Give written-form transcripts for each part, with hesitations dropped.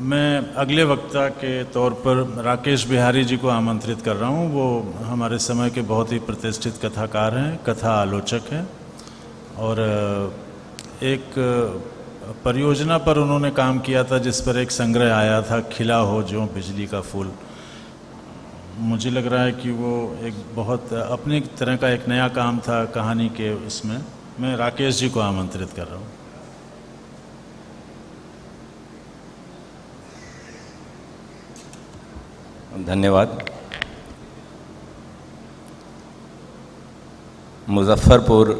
मैं अगले वक्ता के तौर पर राकेश बिहारी जी को आमंत्रित कर रहा हूं। वो हमारे समय के बहुत ही प्रतिष्ठित कथाकार हैं, कथा आलोचक हैं और एक परियोजना पर उन्होंने काम किया था जिस पर एक संग्रह आया था, खिला हो जो बिजली का फूल। मुझे लग रहा है कि वो एक बहुत अपनी तरह का एक नया काम था कहानी के उसमें। मैं राकेश जी को आमंत्रित कर रहा हूँ। धन्यवाद। मुजफ्फरपुर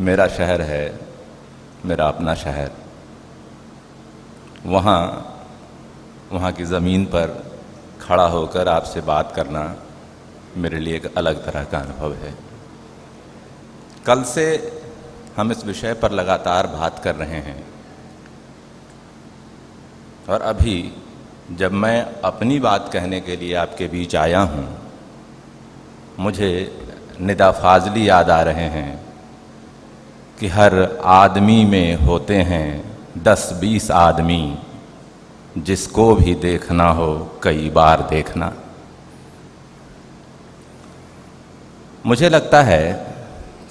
मेरा शहर है, मेरा अपना शहर। वहाँ की ज़मीन पर खड़ा होकर आपसे बात करना मेरे लिए एक अलग तरह का अनुभव है। कल से हम इस विषय पर लगातार बात कर रहे हैं और अभी जब मैं अपनी बात कहने के लिए आपके बीच आया हूँ, मुझे निदा फाजली याद आ रहे हैं कि हर आदमी में होते हैं 10-20 आदमी, जिसको भी देखना हो कई बार देखना। मुझे लगता है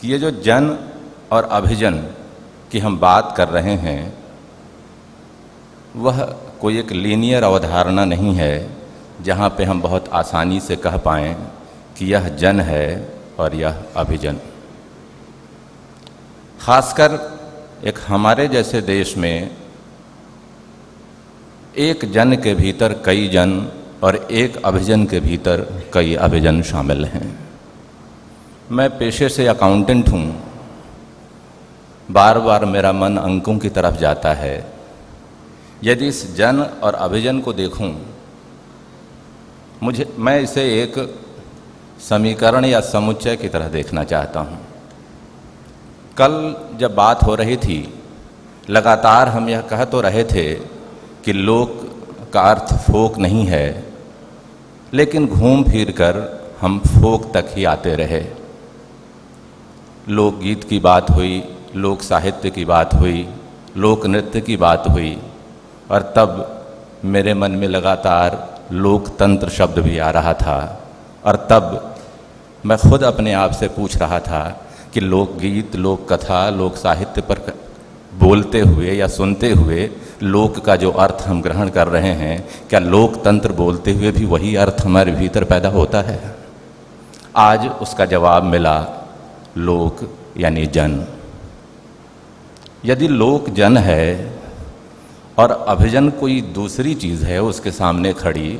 कि ये जो जन और अभिजन की हम बात कर रहे हैं, वह कोई एक लीनियर अवधारणा नहीं है जहाँ पे हम बहुत आसानी से कह पाएँ कि यह जन है और यह अभिजन। खासकर एक हमारे जैसे देश में एक जन के भीतर कई जन और एक अभिजन के भीतर कई अभिजन शामिल हैं। मैं पेशे से अकाउंटेंट हूँ। बार बार मेरा मन अंकों की तरफ जाता है। यदि इस जन और अभिजन को देखूं, मैं इसे एक समीकरण या समुच्चय की तरह देखना चाहता हूं। कल जब बात हो रही थी, लगातार हम यह कह तो रहे थे कि लोक का अर्थ फोक नहीं है, लेकिन घूम फिर कर हम फोक तक ही आते रहे। लोकगीत की बात हुई, लोक साहित्य की बात हुई, लोक नृत्य की बात हुई और तब मेरे मन में लगातार लोकतंत्र शब्द भी आ रहा था। और तब मैं खुद अपने आप से पूछ रहा था कि लोकगीत, लोक कथा, लोक साहित्य पर बोलते हुए या सुनते हुए लोक का जो अर्थ हम ग्रहण कर रहे हैं, क्या लोकतंत्र बोलते हुए भी वही अर्थ हमारे भीतर पैदा होता है? आज उसका जवाब मिला, लोक यानी जन। यदि लोक जन है और अभिजन कोई दूसरी चीज़ है उसके सामने खड़ी,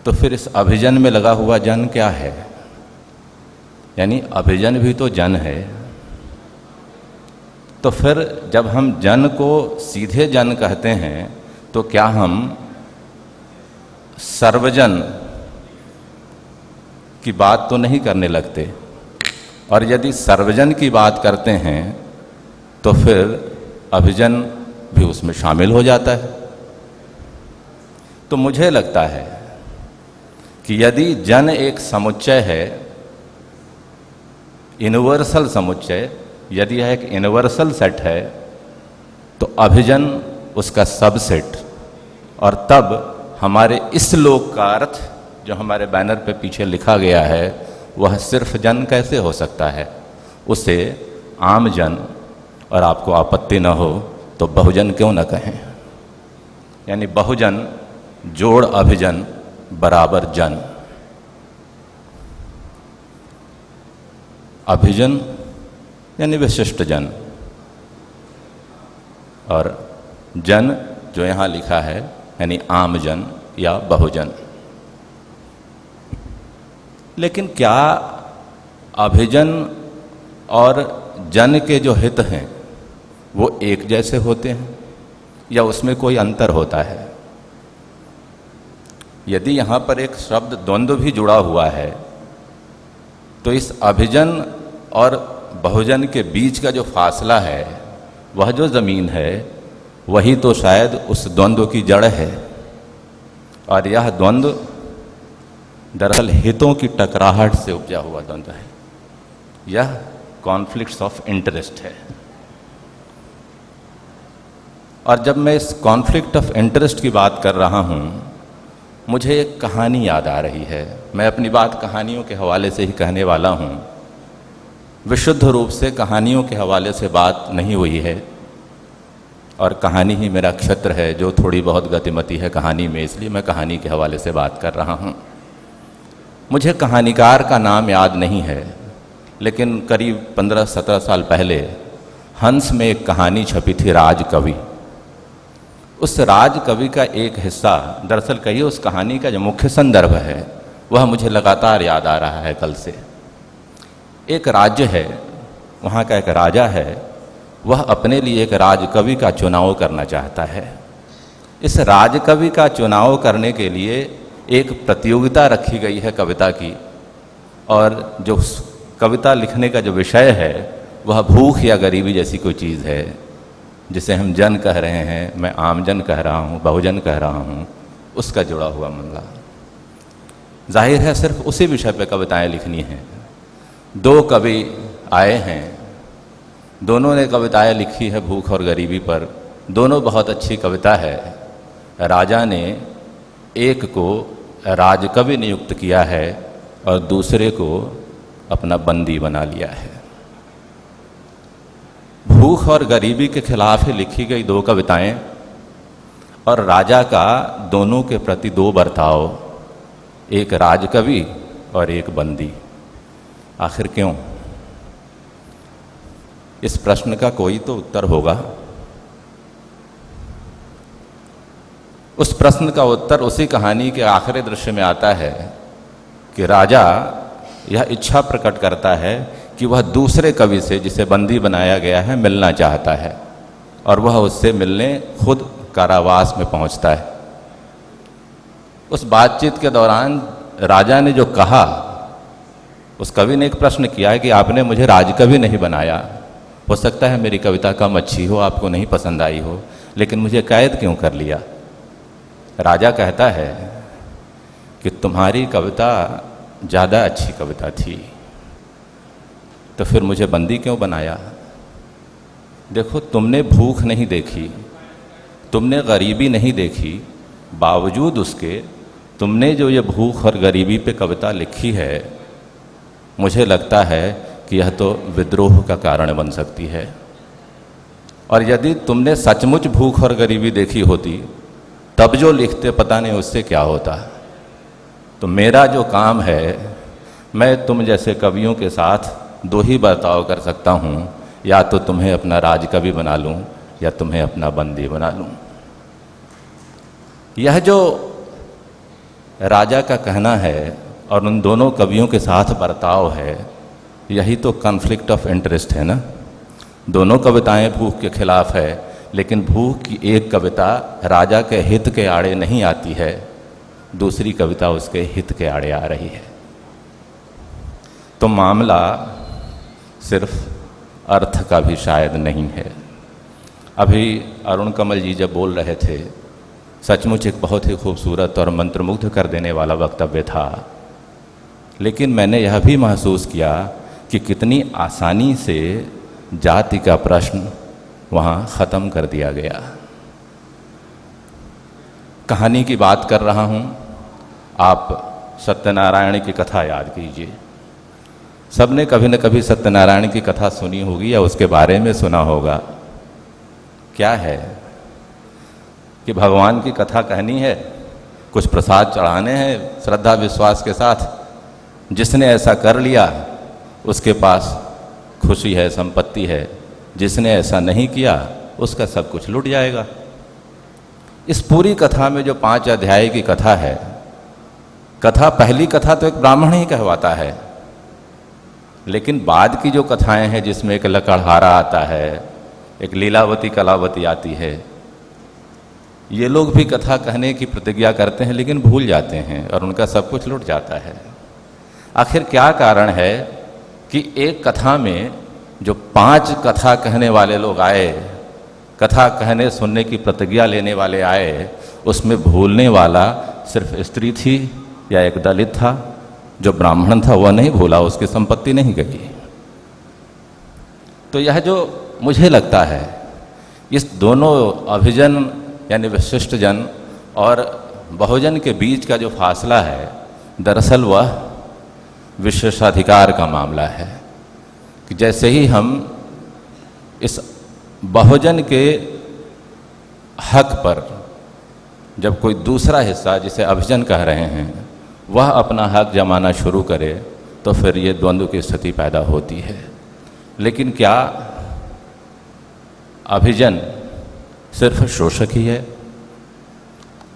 तो फिर इस अभिजन में लगा हुआ जन क्या है? यानी अभिजन भी तो जन है। तो फिर जब हम जन को सीधे जन कहते हैं, तो क्या हम सर्वजन की बात तो नहीं करने लगते? और यदि सर्वजन की बात करते हैं तो फिर अभिजन भी उसमें शामिल हो जाता है। तो मुझे लगता है कि यदि जन एक समुच्चय है, यूनिवर्सल समुच्चय, यदि यह एक यूनिवर्सल सेट है, तो अभिजन उसका सबसेट। और तब हमारे इस लोक का अर्थ जो हमारे बैनर पे पीछे लिखा गया है, वह सिर्फ जन कैसे हो सकता है? उसे आम जन, और आपको आपत्ति न हो तो बहुजन क्यों न कहें। यानी बहुजन जोड़ अभिजन बराबर जन। अभिजन यानी विशिष्ट जन, और जन जो यहाँ लिखा है यानी आम जन या बहुजन। लेकिन क्या अभिजन और जन के जो हित हैं वो एक जैसे होते हैं या उसमें कोई अंतर होता है? यदि यहाँ पर एक शब्द द्वंद्व भी जुड़ा हुआ है, तो इस अभिजन और बहुजन के बीच का जो फासला है, वह जो ज़मीन है, वही तो शायद उस द्वंद्व की जड़ है। और यह द्वंद्व दरअसल हितों की टकराहट से उपजा हुआ द्वंद्व है। यह कॉन्फ्लिक्ट्स ऑफ इंटरेस्ट है। और जब मैं इस कॉन्फ्लिक्ट ऑफ इंटरेस्ट की बात कर रहा हूँ, मुझे एक कहानी याद आ रही है। मैं अपनी बात कहानियों के हवाले से ही कहने वाला हूँ। विशुद्ध रूप से कहानियों के हवाले से बात नहीं हुई है, और कहानी ही मेरा क्षेत्र है, जो थोड़ी बहुत गतिमति है कहानी में, इसलिए मैं कहानी के हवाले से बात कर रहा हूँ। मुझे कहानीकार का नाम याद नहीं है, लेकिन करीब 15-17 साल पहले हंस में एक कहानी छपी थी, राजकवि। उस राजकवि का एक हिस्सा, दरअसल कहिए उस कहानी का जो मुख्य संदर्भ है वह मुझे लगातार याद आ रहा है कल से। एक राज्य है, वहाँ का एक राजा है, वह अपने लिए एक राजकवि का चुनाव करना चाहता है। इस राजकवि का चुनाव करने के लिए एक प्रतियोगिता रखी गई है कविता की, और जो कविता लिखने का जो विषय है वह भूख या गरीबी जैसी कोई चीज़ है, जिसे हम जन कह रहे हैं, मैं आमजन कह रहा हूँ, बहुजन कह रहा हूँ, उसका जुड़ा हुआ मामला। जाहिर है सिर्फ उसी विषय पे कविताएं लिखनी हैं। 2 कवि आए हैं, दोनों ने कविताएं लिखी है भूख और गरीबी पर। दोनों बहुत अच्छी कविता है। राजा ने एक को राजकवि नियुक्त किया है और दूसरे को अपना बंदी बना लिया है। भूख और गरीबी के खिलाफ ही लिखी गई 2 कविताएं, और राजा का दोनों के प्रति 2 बर्ताव, एक राजकवि और एक बंदी। आखिर क्यों? इस प्रश्न का कोई तो उत्तर होगा। उस प्रश्न का उत्तर उसी कहानी के आखिरी दृश्य में आता है कि राजा यह इच्छा प्रकट करता है कि वह दूसरे कवि से, जिसे बंदी बनाया गया है, मिलना चाहता है, और वह उससे मिलने खुद कारावास में पहुंचता है। उस बातचीत के दौरान राजा ने जो कहा, उस कवि ने एक प्रश्न किया है कि आपने मुझे राजकवि नहीं बनाया, हो सकता है मेरी कविता कम अच्छी हो, आपको नहीं पसंद आई हो, लेकिन मुझे कैद क्यों कर लिया? राजा कहता है कि तुम्हारी कविता ज़्यादा अच्छी कविता थी, तो फिर मुझे बंदी क्यों बनाया? देखो, तुमने भूख नहीं देखी, तुमने गरीबी नहीं देखी, बावजूद उसके तुमने जो ये भूख और गरीबी पे कविता लिखी है, मुझे लगता है कि यह तो विद्रोह का कारण बन सकती है। और यदि तुमने सचमुच भूख और गरीबी देखी होती, तब जो लिखते पता नहीं उससे क्या होता। तो मेरा जो काम है, मैं तुम जैसे कवियों के साथ 2 ही बर्ताव कर सकता हूँ, या तो तुम्हें अपना राजकवि बना लूँ या तुम्हें अपना बंदी बना लूँ। यह जो राजा का कहना है और उन दोनों कवियों के साथ बर्ताव है, यही तो कॉन्फ्लिक्ट ऑफ इंटरेस्ट है ना। दोनों कविताएं भूख के खिलाफ है, लेकिन भूख की एक कविता राजा के हित के आड़े नहीं आती है, दूसरी कविता उसके हित के आड़े आ रही है। तो मामला सिर्फ अर्थ का भी शायद नहीं है। अभी अरुण कमल जी जब बोल रहे थे, सचमुच एक बहुत ही खूबसूरत और मंत्रमुग्ध कर देने वाला वक्तव्य था, लेकिन मैंने यह भी महसूस किया कि कितनी आसानी से जाति का प्रश्न वहाँ ख़त्म कर दिया गया। कहानी की बात कर रहा हूँ, आप सत्यनारायण की कथा याद कीजिए। सबने कभी न कभी सत्यनारायण की कथा सुनी होगी या उसके बारे में सुना होगा। क्या है कि भगवान की कथा कहनी है, कुछ प्रसाद चढ़ाने हैं श्रद्धा विश्वास के साथ, जिसने ऐसा कर लिया उसके पास खुशी है, संपत्ति है, जिसने ऐसा नहीं किया उसका सब कुछ लुट जाएगा। इस पूरी कथा में जो 5 अध्याय की कथा है, पहली कथा तो एक ब्राह्मण ही कहवाता है, लेकिन बाद की जो कथाएं हैं जिसमें एक लकड़हारा आता है, एक लीलावती कलावती आती है, ये लोग भी कथा कहने की प्रतिज्ञा करते हैं लेकिन भूल जाते हैं और उनका सब कुछ लुट जाता है। आखिर क्या कारण है कि एक कथा में जो 5 कथा कहने वाले लोग आए, कथा कहने सुनने की प्रतिज्ञा लेने वाले आए, उसमें भूलने वाला सिर्फ स्त्री थी या एक दलित था? जो ब्राह्मण था वह नहीं भूला, उसकी संपत्ति नहीं गई। तो यह जो मुझे लगता है इस दोनों अभिजन यानी विशिष्ट जन और बहुजन के बीच का जो फासला है, दरअसल वह विशेषाधिकार का मामला है। कि जैसे ही हम इस बहुजन के हक पर जब कोई दूसरा हिस्सा, जिसे अभिजन कह रहे हैं, वह अपना हक जमाना शुरू करे तो फिर ये द्वंद्व की स्थिति पैदा होती है। लेकिन क्या अभिजन सिर्फ शोषक ही है?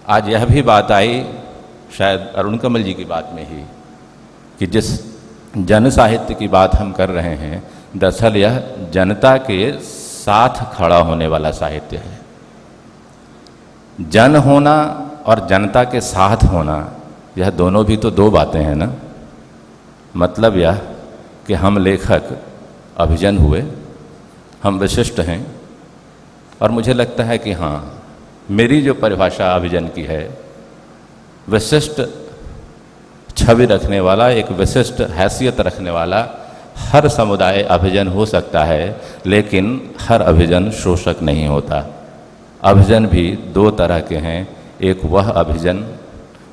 आज यह भी बात आई शायद अरुण कमल जी की बात में ही, कि जिस जन साहित्य की बात हम कर रहे हैं, दरअसल यह जनता के साथ खड़ा होने वाला साहित्य है। जन होना और जनता के साथ होना, यह दोनों भी तो दो बातें हैं ना। मतलब यह कि हम लेखक अभिजन हुए, हम विशिष्ट हैं, और मुझे लगता है कि हाँ, मेरी जो परिभाषा अभिजन की है, विशिष्ट छवि रखने वाला, एक विशिष्ट हैसियत रखने वाला हर समुदाय अभिजन हो सकता है, लेकिन हर अभिजन शोषक नहीं होता। अभिजन भी दो तरह के हैं। एक वह अभिजन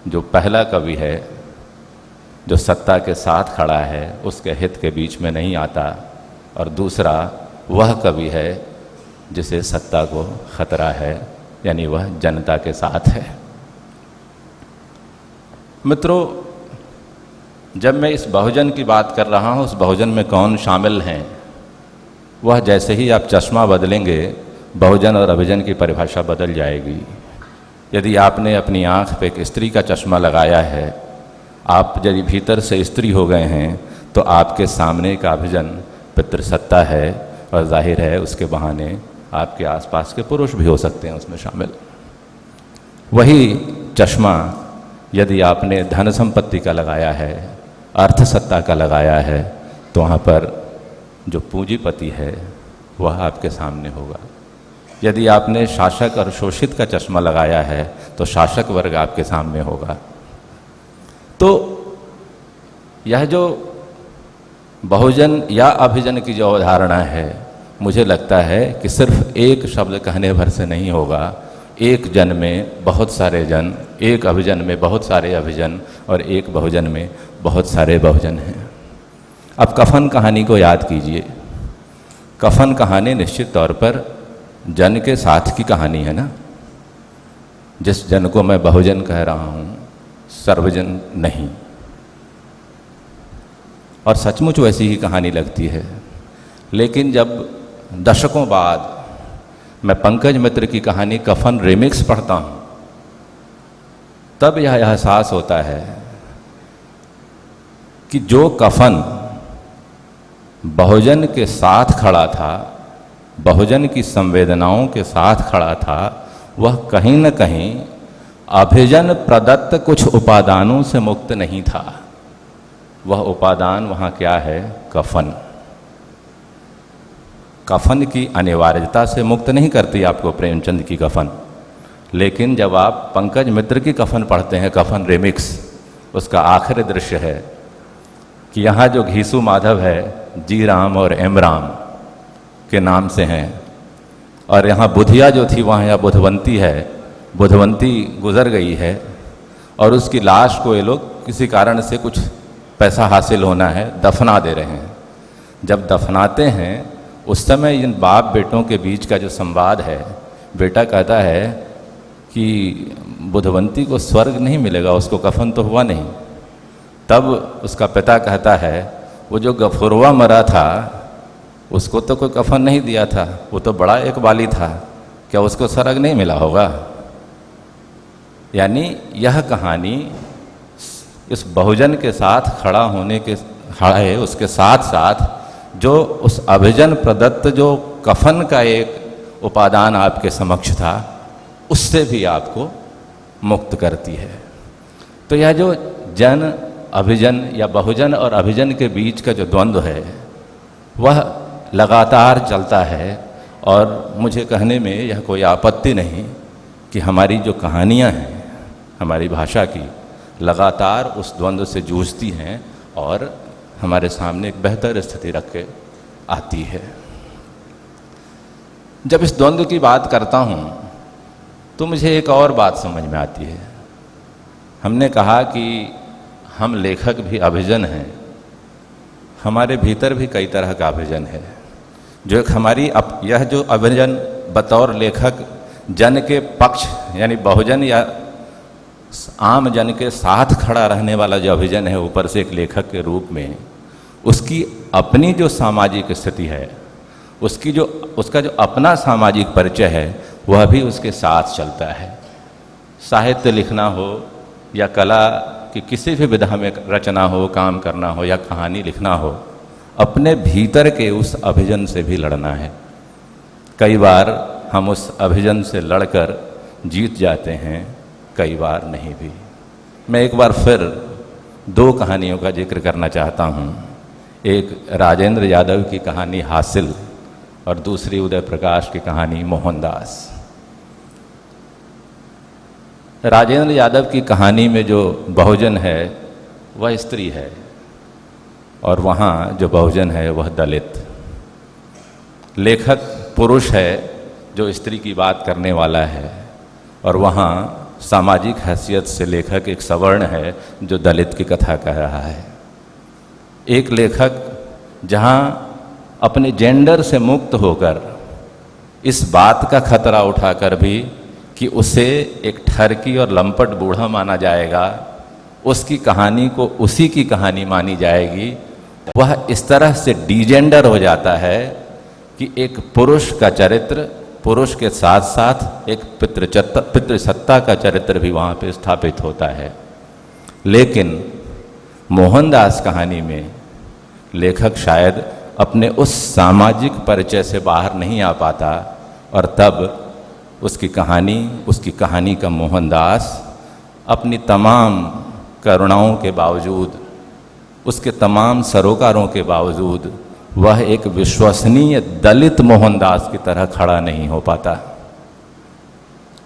जो पहला कवि है, जो सत्ता के साथ खड़ा है, उसके हित के बीच में नहीं आता, और दूसरा वह कवि है जिसे सत्ता को खतरा है, यानी वह जनता के साथ है। मित्रों, जब मैं इस बहुजन की बात कर रहा हूँ, उस बहुजन में कौन शामिल हैं, वह जैसे ही आप चश्मा बदलेंगे, बहुजन और अभिजन की परिभाषा बदल जाएगी। यदि आपने अपनी आँख पे एक स्त्री का चश्मा लगाया है, आप यदि भीतर से स्त्री हो गए हैं, तो आपके सामने का अभिजन पितृसत्ता है, और जाहिर है उसके बहाने आपके आसपास के पुरुष भी हो सकते हैं उसमें शामिल। वही चश्मा यदि आपने धन संपत्ति का लगाया है, अर्थ सत्ता का लगाया है, तो वहाँ पर जो पूंजीपति है वह आपके सामने होगा। यदि आपने शासक और शोषित का चश्मा लगाया है, तो शासक वर्ग आपके सामने होगा। तो यह जो बहुजन या अभिजन की जो अवधारणा है, मुझे लगता है कि सिर्फ एक शब्द कहने भर से नहीं होगा। एक जन में बहुत सारे जन, एक अभिजन में बहुत सारे अभिजन, और एक बहुजन में बहुत सारे बहुजन हैं। अब कफन कहानी को याद कीजिए। कफन कहानी निश्चित तौर पर जन के साथ की कहानी है ना। जिस जन को मैं बहुजन कह रहा हूँ, सर्वजन नहीं। और सचमुच वैसी ही कहानी लगती है। लेकिन जब दशकों बाद मैं पंकज मित्र की कहानी कफन रिमिक्स पढ़ता हूँ, तब यह एहसास होता है कि जो कफन बहुजन के साथ खड़ा था, बहुजन की संवेदनाओं के साथ खड़ा था, वह कहीं न कहीं अभिजन प्रदत्त कुछ उपादानों से मुक्त नहीं था। वह उपादान वहाँ क्या है? कफन। कफन की अनिवार्यता से मुक्त नहीं करती आपको प्रेमचंद की कफन। लेकिन जब आप पंकज मित्र की कफन पढ़ते हैं, कफन रिमिक्स, उसका आखिरी दृश्य है कि यहाँ जो घीसू माधव है, जी राम और एम राम के नाम से हैं, और यहाँ बुधिया जो थी वहाँ यहाँ बुधवंती है, बुधवंती गुजर गई है, और उसकी लाश को ये लोग किसी कारण से कुछ पैसा हासिल होना है, दफना दे रहे हैं। जब दफनाते हैं उस समय इन बाप बेटों के बीच का जो संवाद है, बेटा कहता है कि बुधवंती को स्वर्ग नहीं मिलेगा, उसको कफन तो हुआ नहीं। तब उसका पिता कहता है, वो जो गफुरवा मरा था उसको तो कोई कफन नहीं दिया था, वो तो बड़ा इकबाली था, क्या उसको स्वर्ग नहीं मिला होगा? यानी यह कहानी इस बहुजन के साथ खड़ा होने के है, उसके साथ साथ जो उस अभिजन प्रदत्त जो कफन का एक उपादान आपके समक्ष था, उससे भी आपको मुक्त करती है। तो यह जो जन अभिजन या बहुजन और अभिजन के बीच का जो द्वंद्व है, वह लगातार चलता है। और मुझे कहने में यह कोई आपत्ति नहीं कि हमारी जो कहानियाँ हैं हमारी भाषा की, लगातार उस द्वंद्व से जूझती हैं और हमारे सामने एक बेहतर स्थिति रख के आती है। जब इस द्वंद्व की बात करता हूँ तो मुझे एक और बात समझ में आती है। हमने कहा कि हम लेखक भी अभिजन हैं, हमारे भीतर भी कई तरह का अभिजन है। जो एक हमारी यह जो अभिजन बतौर लेखक जन के पक्ष यानी बहुजन या आम जन के साथ खड़ा रहने वाला जो अभिजन है ऊपर से एक लेखक के रूप में, उसकी अपनी जो सामाजिक स्थिति है, उसका जो अपना सामाजिक परिचय है वह भी उसके साथ चलता है। साहित्य लिखना हो या कला की किसी भी विधा में रचना हो, काम करना हो या कहानी लिखना हो, अपने भीतर के उस अभिजन से भी लड़ना है। कई बार हम उस अभिजन से लड़कर जीत जाते हैं, कई बार नहीं भी। मैं एक बार फिर दो कहानियों का जिक्र करना चाहता हूँ। एक राजेंद्र यादव की कहानी हासिल और दूसरी उदय प्रकाश की कहानी मोहनदास। राजेंद्र यादव की कहानी में जो बहुजन है वह स्त्री है और वहाँ जो बहुजन है वह दलित। लेखक पुरुष है जो स्त्री की बात करने वाला है और वहाँ सामाजिक हैसियत से लेखक एक सवर्ण है जो दलित की कथा कह रहा है। एक लेखक जहाँ अपने जेंडर से मुक्त होकर इस बात का खतरा उठाकर भी कि उसे एक ठरकी और लंपट बूढ़ा माना जाएगा, उसकी कहानी को उसी की कहानी मानी जाएगी, वह इस तरह से डीजेंडर हो जाता है कि एक पुरुष का चरित्र, पुरुष के साथ साथ एक पितृसत्ता का चरित्र भी वहाँ पे स्थापित होता है। लेकिन मोहनदास कहानी में लेखक शायद अपने उस सामाजिक परिचय से बाहर नहीं आ पाता और तब उसकी कहानी का मोहनदास अपनी तमाम करुणाओं के बावजूद, उसके तमाम सरोकारों के बावजूद वह एक विश्वसनीय दलित मोहनदास की तरह खड़ा नहीं हो पाता।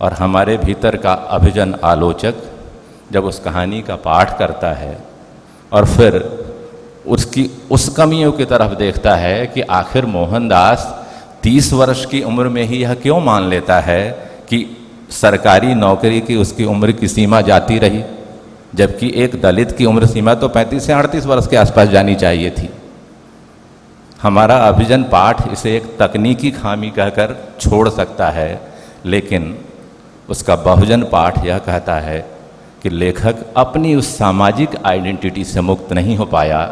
और हमारे भीतर का अभिजन आलोचक जब उस कहानी का पाठ करता है और फिर उसकी उस कमियों की तरफ देखता है कि आखिर मोहनदास 30 वर्ष की उम्र में ही यह क्यों मान लेता है कि सरकारी नौकरी की उसकी उम्र की सीमा जाती रही, जबकि एक दलित की उम्र सीमा तो 35 से 38 वर्ष के आसपास जानी चाहिए थी। हमारा अभिजन पाठ इसे एक तकनीकी खामी कहकर छोड़ सकता है, लेकिन उसका बहुजन पाठ यह कहता है कि लेखक अपनी उस सामाजिक आइडेंटिटी से मुक्त नहीं हो पाया।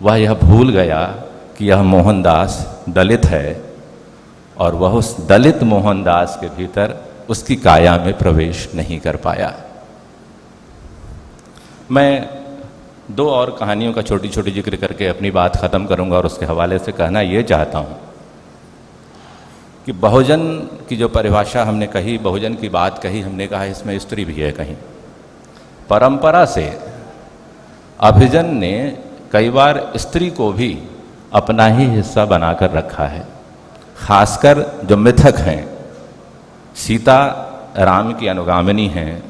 वह यह भूल गया कि यह मोहनदास दलित है और वह उस दलित मोहनदास के भीतर उसकी काया में प्रवेश नहीं कर पाया। मैं दो और कहानियों का छोटी छोटी जिक्र करके अपनी बात ख़त्म करूंगा और उसके हवाले से कहना ये चाहता हूँ कि बहुजन की जो परिभाषा हमने कही, बहुजन की बात कही, हमने कहा इसमें स्त्री भी है कहीं। परंपरा से अभिजन ने कई बार स्त्री को भी अपना ही हिस्सा बनाकर रखा है। खासकर जो मिथक हैं, सीता राम की अनुगामिनी हैं,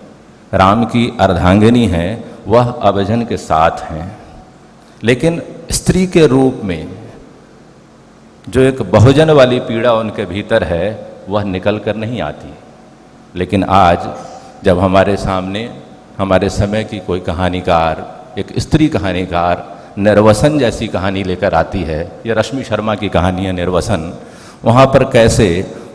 राम की अर्धांगिनी हैं, वह अभिजन के साथ हैं। लेकिन स्त्री के रूप में जो एक बहुजन वाली पीड़ा उनके भीतर है वह निकल कर नहीं आती। लेकिन आज जब हमारे सामने हमारे समय की कोई कहानीकार, एक स्त्री कहानीकार निर्वसन जैसी कहानी लेकर आती है, या रश्मि शर्मा की कहानी है निर्वसन, वहाँ पर कैसे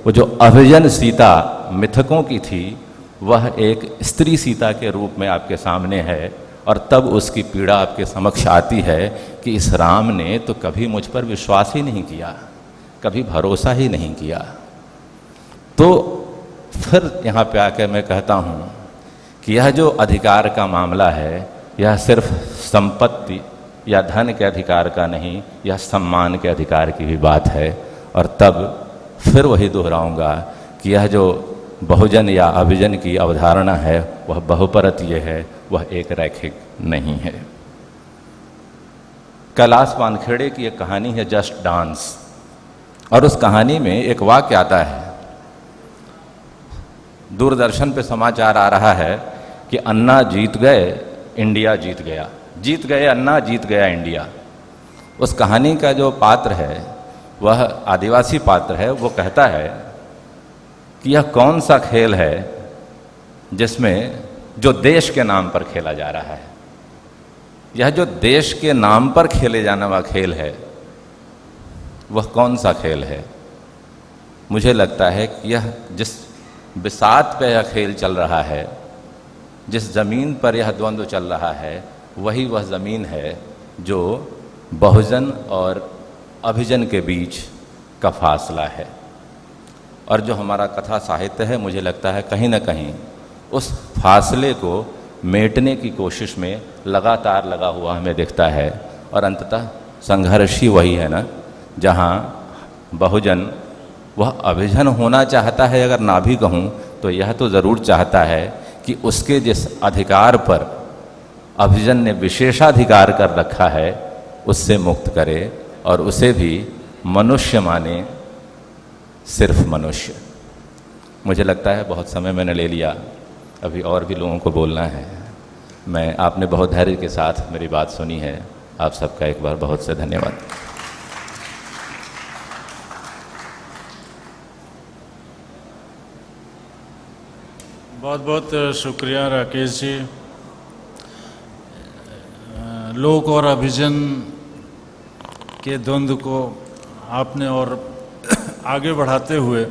वो जो अभिजन सीता मिथकों की थी वह एक स्त्री सीता के रूप में आपके सामने है और तब उसकी पीड़ा आपके समक्ष आती है कि इस राम ने तो कभी मुझ पर विश्वास ही नहीं किया, कभी भरोसा ही नहीं किया। तो फिर यहाँ पे आकर मैं कहता हूँ कि यह जो अधिकार का मामला है यह सिर्फ संपत्ति या धन के अधिकार का नहीं, यह सम्मान के अधिकार की भी बात है। और तब फिर वही दोहराऊंगा कि यह जो बहुजन या अभिजन की अवधारणा है वह बहुपरतीय है, वह एक रैखिक नहीं है। कैलाश वानखेड़े की एक कहानी है जस्ट डांस, और उस कहानी में एक वाक्य आता है, दूरदर्शन पे समाचार आ रहा है कि अन्ना जीत गए, इंडिया जीत गया, जीत गए अन्ना, जीत गया इंडिया। उस कहानी का जो पात्र है वह आदिवासी पात्र है, वो कहता है कि यह कौन सा खेल है जिसमें जो देश के नाम पर खेला जा रहा है। यह जो देश के नाम पर खेले जाने वाला खेल है वह कौन सा खेल है। मुझे लगता है कि यह जिस बिसात पे यह खेल चल रहा है, जिस ज़मीन पर यह द्वंद्व चल रहा है, वही वह ज़मीन है जो बहुजन और अभिजन के बीच का फासला है। और जो हमारा कथा साहित्य है, मुझे लगता है कहीं ना कहीं उस फासले को मेटने की कोशिश में लगातार लगा हुआ हमें दिखता है। और अंततः संघर्ष ही वही है ना, जहाँ बहुजन वह अभिजन होना चाहता है, अगर ना भी कहूँ तो यह तो ज़रूर चाहता है कि उसके जिस अधिकार पर अभिजन ने विशेषाधिकार कर रखा है उससे मुक्त करे और उसे भी मनुष्य माने, सिर्फ मनुष्य। मुझे लगता है बहुत समय मैंने ले लिया, अभी और भी लोगों को बोलना है। आपने बहुत धैर्य के साथ मेरी बात सुनी है। आप सबका एक बार बहुत से धन्यवाद। बहुत बहुत शुक्रिया राकेश जी। लोक और अभिजन के द्वंद्व को आपने और आगे बढ़ाते हुए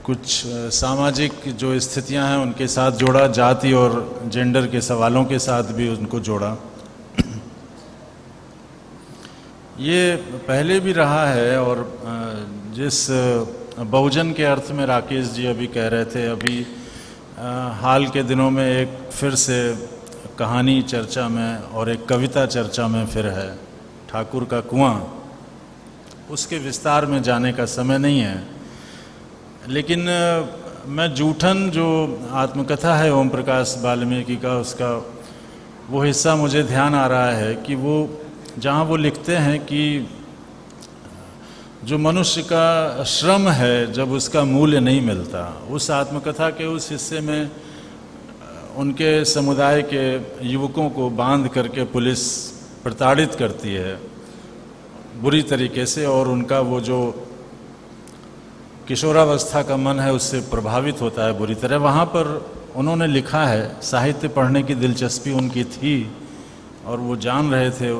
कुछ सामाजिक जो स्थितियां हैं उनके साथ जोड़ा, जाति और जेंडर के सवालों के साथ भी उनको जोड़ा। ये पहले भी रहा है और जिस बहुजन के अर्थ में राकेश जी अभी कह रहे थे, अभी हाल के दिनों में एक फिर से कहानी चर्चा में और एक कविता चर्चा में फिर है, ठाकुर का कुआं। उसके विस्तार में जाने का समय नहीं है, लेकिन मैं जूठन जो आत्मकथा है ओम प्रकाश वाल्मीकि का, उसका वो हिस्सा मुझे ध्यान आ रहा है कि वो जहाँ वो लिखते हैं कि जो मनुष्य का श्रम है जब उसका मूल्य नहीं मिलता, उस आत्मकथा के उस हिस्से में उनके समुदाय के युवकों को बांध करके पुलिस प्रताड़ित करती है बुरी तरीके से, और उनका वो जो किशोरावस्था का मन है उससे प्रभावित होता है बुरी तरह। वहाँ पर उन्होंने लिखा है, साहित्य पढ़ने की दिलचस्पी उनकी थी और वो जान रहे थे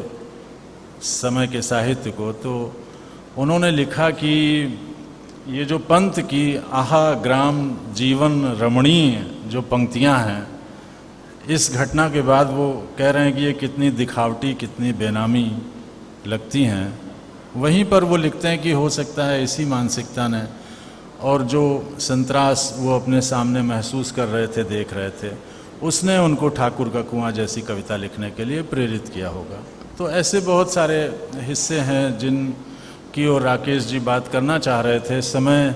समय के साहित्य को, तो उन्होंने लिखा कि ये जो पंत की आहा ग्राम जीवन रमणीय जो पंक्तियां हैं, इस घटना के बाद वो कह रहे हैं कि ये कितनी दिखावटी, कितनी बेनामी लगती हैं। वहीं पर वो लिखते हैं कि हो सकता है इसी मानसिकता ने और जो संतरास वो अपने सामने महसूस कर रहे थे, देख रहे थे, उसने उनको ठाकुर का कुआं जैसी कविता लिखने के लिए प्रेरित किया होगा। तो ऐसे बहुत सारे हिस्से हैं जिन की और राकेश जी बात करना चाह रहे थे। समय